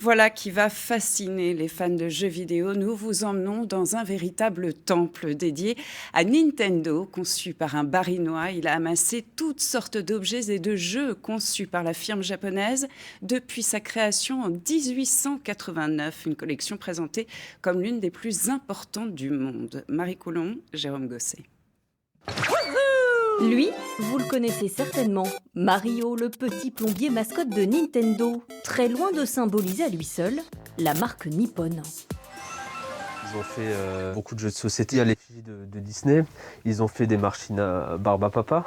Voilà qui va fasciner les fans de jeux vidéo. Nous vous emmenons dans un véritable temple dédié à Nintendo, conçu par un Barinois. Il a amassé toutes sortes d'objets et de jeux conçus par la firme japonaise depuis sa création en 1889. Une collection présentée comme l'une des plus importantes du monde. Marie Coulon, Jérôme Gosset. Lui, vous le connaissez certainement, Mario, le petit plombier mascotte de Nintendo, très loin de symboliser à lui seul la marque nippone. Ils ont fait beaucoup de jeux de société à l'effigie de Disney. Ils ont fait des machines à barbe à papa.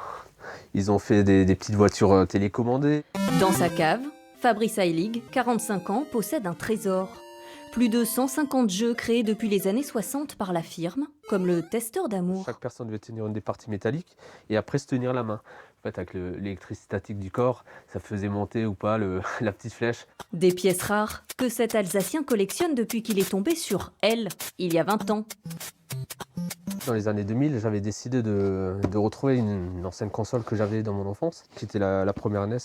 Ils ont fait des petites voitures télécommandées. Dans sa cave, Fabrice Heilig, 45 ans, possède un trésor. Plus de 150 jeux créés depuis les années 60 par la firme, comme le testeur d'amour. Chaque personne devait tenir une des parties métalliques et après se tenir la main. En fait, avec l'électricité statique du corps, ça faisait monter ou pas la petite flèche. Des pièces rares que cet Alsacien collectionne depuis qu'il est tombé sur elle, il y a 20 ans. Dans les années 2000, j'avais décidé de retrouver une ancienne console que j'avais dans mon enfance, qui était la première NES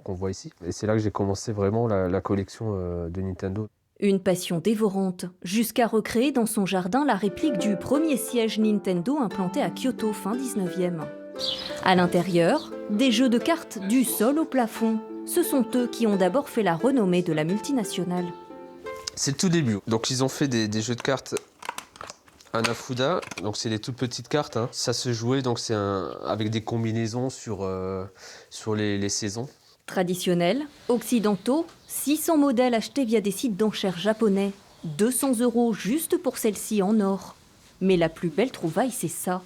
qu'on voit ici. Et c'est là que j'ai commencé vraiment la collection de Nintendo. Une passion dévorante, jusqu'à recréer dans son jardin la réplique du premier siège Nintendo implanté à Kyoto fin 19e. À l'intérieur, des jeux de cartes du sol au plafond. Ce sont eux qui ont d'abord fait la renommée de la multinationale. C'est le tout début. Donc ils ont fait des jeux de cartes Hanafuda, donc c'est des toutes petites cartes. Ça se jouait donc avec des combinaisons sur les saisons. Traditionnels, occidentaux, 600 modèles achetés via des sites d'enchères japonais. 200 € juste pour celle-ci en or. Mais la plus belle trouvaille, c'est ça.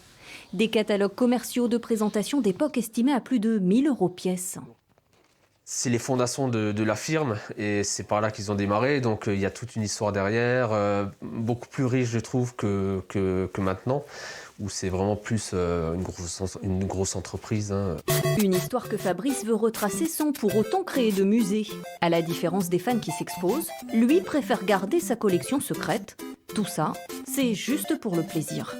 Des catalogues commerciaux de présentation d'époque estimés à plus de 1000 € pièce. C'est les fondations de la firme et c'est par là qu'ils ont démarré. Donc il y a toute une histoire derrière, beaucoup plus riche je trouve que maintenant, où c'est vraiment plus une grosse entreprise. Une histoire que Fabrice veut retracer sans pour autant créer de musée. À la différence des fans qui s'exposent, lui préfère garder sa collection secrète. Tout ça, c'est juste pour le plaisir.